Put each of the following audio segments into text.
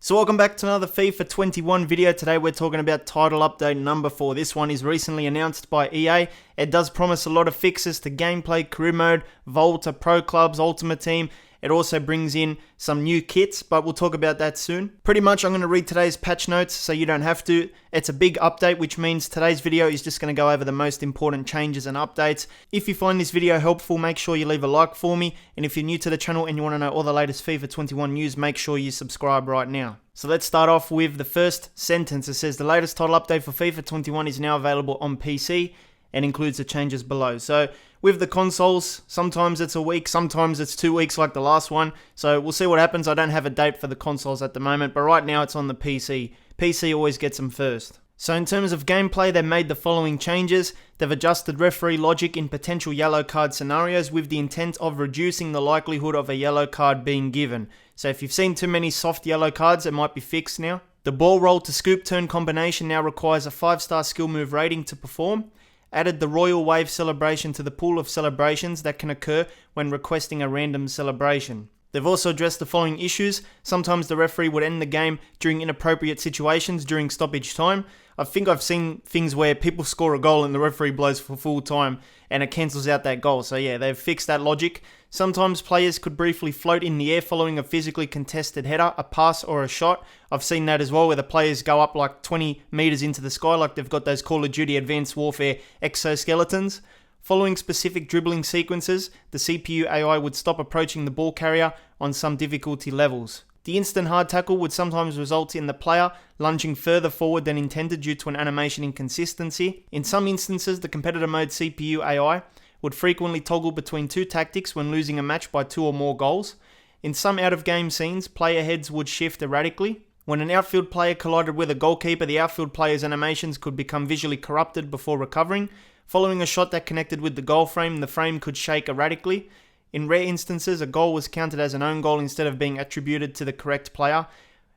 So welcome back to another FIFA 21 video. Today we're talking about title update number 4. This one is recently announced by EA. It does promise a lot of fixes to gameplay, career mode, Volta, Pro Clubs, Ultimate Team. It also brings in some new kits, but we'll talk about that soon. Pretty much I'm going to read today's patch notes so you don't have to. It's a big update, which means today's video is just going to go over the most important changes and updates. If you find this video helpful, make sure you leave a like for me. And if you're new to the channel and you want to know all the latest FIFA 21 news, make sure you subscribe right now. So let's start off with the first sentence. It says the latest title update for FIFA 21 is now available on PC and includes the changes below. So with the consoles, sometimes it's a week, sometimes it's 2 weeks like the last one. So we'll see what happens. I don't have a date for the consoles at the moment, but right now it's on the PC. PC always gets them first. So in terms of gameplay, they've made the following changes. They've adjusted referee logic in potential yellow card scenarios with the intent of reducing the likelihood of a yellow card being given. So if you've seen too many soft yellow cards, it might be fixed now. The ball roll to scoop turn combination now requires a 5-star skill move rating to perform. Added the Royal Wave celebration to the pool of celebrations that can occur when requesting a random celebration. They've also addressed the following issues. Sometimes the referee would end the game during inappropriate situations during stoppage time. I think I've seen things where people score a goal and the referee blows for full time and it cancels out that goal. So yeah, they've fixed that logic. Sometimes players could briefly float in the air following a physically contested header, a pass or a shot. I've seen that as well, where the players go up like 20 meters into the sky, like they've got those Call of Duty Advanced Warfare exoskeletons. Following specific dribbling sequences, the CPU AI would stop approaching the ball carrier on some difficulty levels. The instant hard tackle would sometimes result in the player lunging further forward than intended due to an animation inconsistency. In some instances, the competitor mode CPU AI would frequently toggle between two tactics when losing a match by 2 or more goals. In some out-of-game scenes, player heads would shift erratically. When an outfield player collided with a goalkeeper, the outfield player's animations could become visually corrupted before recovering. Following a shot that connected with the goal frame, the frame could shake erratically. In rare instances, a goal was counted as an own goal instead of being attributed to the correct player.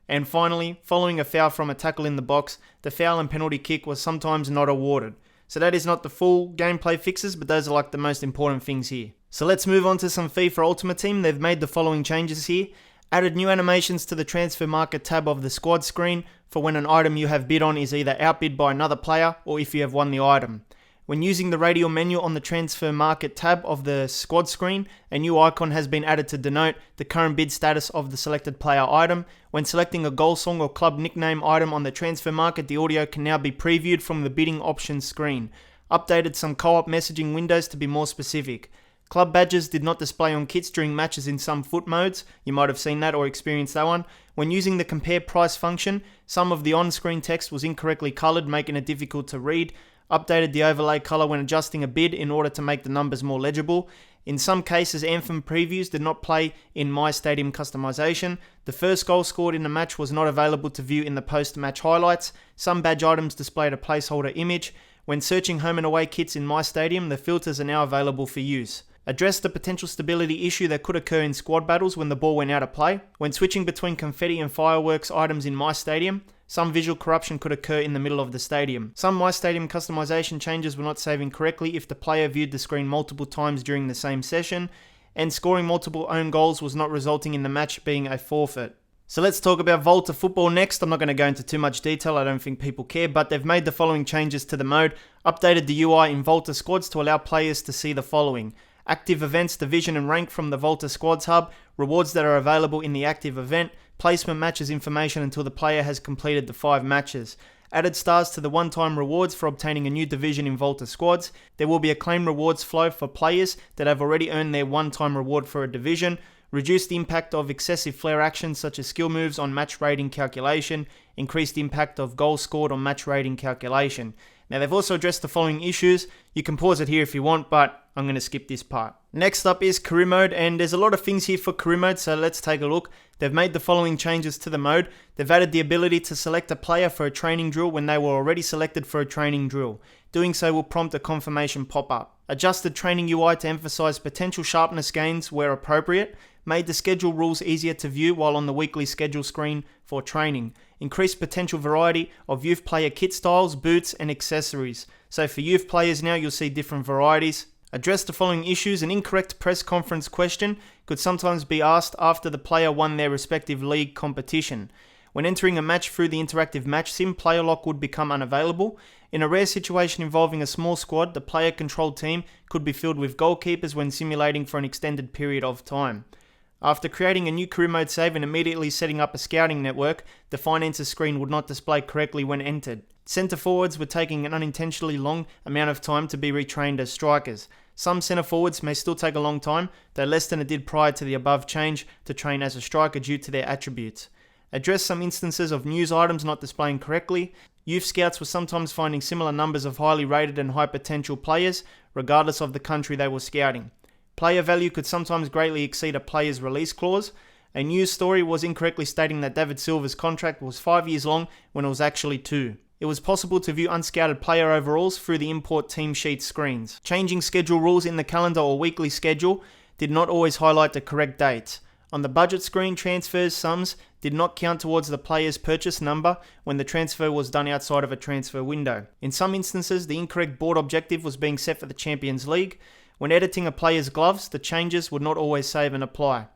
And finally, following a foul from a tackle in the box, the foul and penalty kick was sometimes not awarded. So that is not the full gameplay fixes, but those are like the most important things here. So let's move on to some FIFA Ultimate Team. They've made the following changes here. Added new animations to the transfer market tab of the squad screen for when an item you have bid on is either outbid by another player or if you have won the item. When using the radial menu on the transfer market tab of the squad screen, a new icon has been added to denote the current bid status of the selected player item. When selecting a goal song or club nickname item on the transfer market, the audio can now be previewed from the bidding options screen. Updated some co-op messaging windows to be more specific. Club badges did not display on kits during matches in some foot modes. You might have seen that or experienced that one. When using the compare price function, some of the on-screen text was incorrectly colored, making it difficult to read. Updated the overlay color when adjusting a bid in order to make the numbers more legible. In some cases, Anthem previews did not play in My Stadium customization. The first goal scored in the match was not available to view in the post-match highlights. Some badge items displayed a placeholder image. When searching home and away kits in My Stadium, the filters are now available for use. Addressed the potential stability issue that could occur in squad battles when the ball went out of play. When switching between confetti and fireworks items in My Stadium, some visual corruption could occur in the middle of the stadium. Some My Stadium customization changes were not saving correctly if the player viewed the screen multiple times during the same session, and scoring multiple own goals was not resulting in the match being a forfeit. So let's talk about Volta Football next. I'm not going to go into too much detail, I don't think people care, but they've made the following changes to the mode. Updated the UI in Volta Squads to allow players to see the following. Active events, division and rank from the Volta Squads hub, rewards that are available in the active event, placement matches information until the player has completed the 5 matches. Added stars to the one-time rewards for obtaining a new division in Volta Squads. There will be a claim rewards flow for players that have already earned their one-time reward for a division. Reduced the impact of excessive flare actions such as skill moves on match rating calculation. Increased impact of goals scored on match rating calculation. Now they've also addressed the following issues. You can pause it here if you want, but I'm going to skip this part. Next up is career mode, and there's a lot of things here for career mode, so let's take a look. They've made the following changes to the mode. They've added the ability to select a player for a training drill when they were already selected for a training drill. Doing so will prompt a confirmation pop-up. Adjusted training UI to emphasize potential sharpness gains where appropriate. Made the schedule rules easier to view while on the weekly schedule screen for training. Increased potential variety of youth player kit styles, boots and accessories. So for youth players now you'll see different varieties. Address the following issues. An incorrect press conference question could sometimes be asked after the player won their respective league competition. When entering a match through the interactive match sim, player lock would become unavailable. In a rare situation involving a small squad, the player-controlled team could be filled with goalkeepers when simulating for an extended period of time. After creating a new career mode save and immediately setting up a scouting network, the finances screen would not display correctly when entered. Centre forwards were taking an unintentionally long amount of time to be retrained as strikers. Some centre forwards may still take a long time, though less than it did prior to the above change, to train as a striker due to their attributes. Address some instances of news items not displaying correctly. Youth scouts were sometimes finding similar numbers of highly rated and high potential players, regardless of the country they were scouting. Player value could sometimes greatly exceed a player's release clause. A news story was incorrectly stating that David Silva's contract was 5 years long when it was actually 2. It was possible to view unscouted player overalls through the import team sheet screens. Changing schedule rules in the calendar or weekly schedule did not always highlight the correct dates. On the budget screen, transfers sums did not count towards the player's purchase number when the transfer was done outside of a transfer window. In some instances, the incorrect board objective was being set for the Champions League. When editing a player's gloves, the changes would not always save and apply.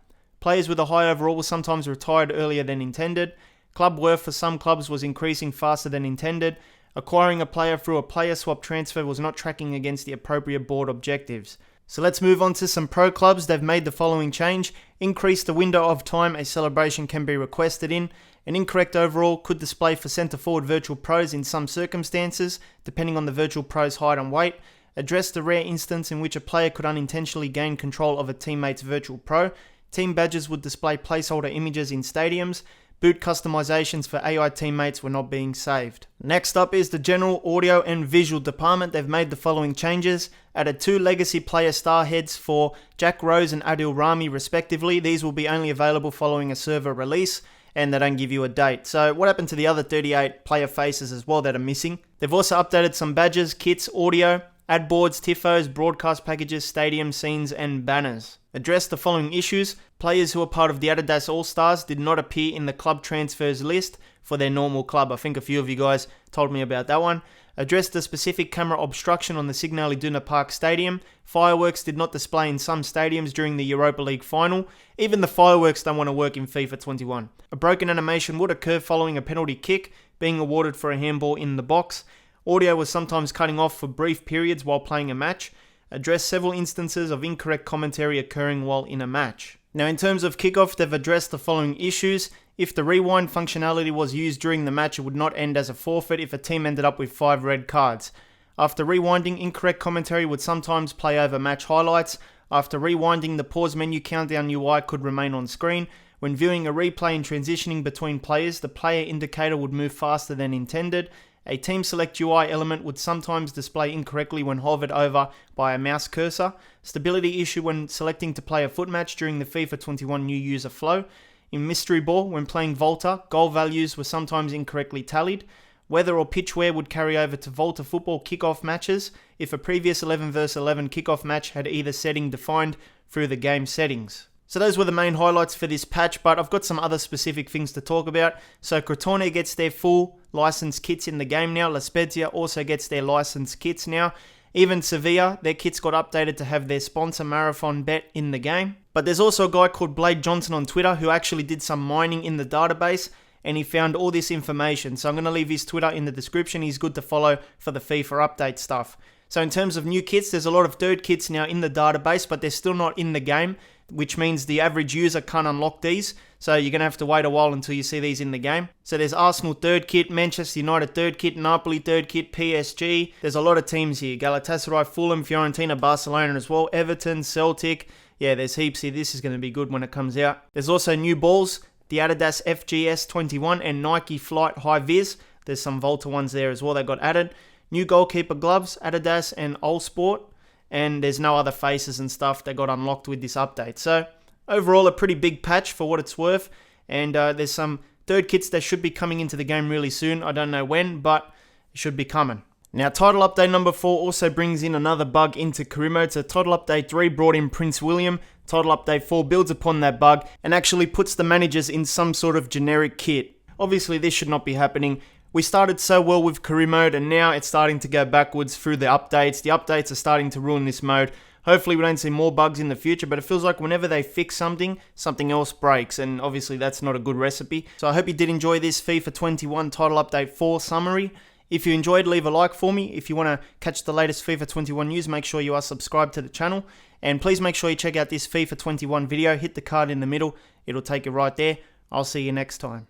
Players with a high overall were sometimes retired earlier than intended. Club worth for some clubs was increasing faster than intended. Acquiring a player through a player swap transfer was not tracking against the appropriate board objectives. So let's move on to some pro clubs. They've made the following change. Increase the window of time a celebration can be requested in. An incorrect overall could display for centre forward virtual pros in some circumstances, depending on the virtual pro's height and weight. Address the rare instance in which a player could unintentionally gain control of a teammate's virtual pro. Team badges would display placeholder images in stadiums. Boot customizations for AI teammates were not being saved. Next up is the general audio and visual department. They've made the following changes. Added 2 legacy player star heads for Jack Rose and Adil Rami respectively. These will be only available following a server release, and they don't give you a date. So what happened to the other 38 player faces as well that are missing? They've also updated some badges, kits, audio, ad boards, tifos, broadcast packages, stadium scenes, and banners. Address the following issues. Players who are part of the Adidas All-Stars did not appear in the club transfers list for their normal club. I think a few of you guys told me about that one. Address the specific camera obstruction on the Signal Iduna Park Stadium. Fireworks did not display in some stadiums during the Europa League final. Even the fireworks don't want to work in FIFA 21. A broken animation would occur following a penalty kick being awarded for a handball in the box. Audio was sometimes cutting off for brief periods while playing a match. Address several instances of incorrect commentary occurring while in a match. Now in terms of kickoff, they've addressed the following issues. If the rewind functionality was used during the match, it would not end as a forfeit if a team ended up with 5 red cards. After rewinding, incorrect commentary would sometimes play over match highlights. After rewinding, the pause menu countdown UI could remain on screen. When viewing a replay and transitioning between players, the player indicator would move faster than intended. A team select UI element would sometimes display incorrectly when hovered over by a mouse cursor. Stability issue when selecting to play a foot match during the FIFA 21 new user flow. In Mystery Ball, when playing Volta, goal values were sometimes incorrectly tallied. Weather or pitch wear would carry over to Volta football kickoff matches if a previous 11 vs 11 kickoff match had either setting defined through the game settings. So those were the main highlights for this patch, but I've got some other specific things to talk about. So Crotone gets their full licensed kits in the game now. La Spezia also gets their licensed kits now. Even Sevilla, their kits got updated to have their sponsor Marathon Bet in the game. But there's also a guy called Blade Johnson on Twitter who actually did some mining in the database and he found all this information. So I'm going to leave his Twitter in the description. He's good to follow for the FIFA update stuff. So in terms of new kits, there's a lot of third kits now in the database, but they're still not in the game, which means the average user can't unlock these. So you're going to have to wait a while until you see these in the game. So there's Arsenal third kit, Manchester United third kit, Napoli third kit, PSG. There's a lot of teams here. Galatasaray, Fulham, Fiorentina, Barcelona as well, Everton, Celtic. Yeah, there's heaps here. This is going to be good when it comes out. There's also new balls, the Adidas FGS 21 and Nike Flight High Vis. There's some Volta ones there as well that got added. New goalkeeper gloves, Adidas and Allsport. And there's no other faces and stuff that got unlocked with this update. So overall, a pretty big patch for what it's worth. And there's some third kits that should be coming into the game really soon. I don't know when, but it should be coming. Now, title update number 4 also brings in another bug into career mode. So title update 3 brought in Prince William. Title update 4 builds upon that bug and actually puts the managers in some sort of generic kit. Obviously, this should not be happening. We started so well with career mode and now it's starting to go backwards through the updates. The updates are starting to ruin this mode. Hopefully we don't see more bugs in the future, but it feels like whenever they fix something, something else breaks, and obviously that's not a good recipe. So I hope you did enjoy this FIFA 21 Title Update 4 summary. If you enjoyed, leave a like for me. If you want to catch the latest FIFA 21 news, make sure you are subscribed to the channel. And please make sure you check out this FIFA 21 video. Hit the card in the middle. It'll take you right there. I'll see you next time.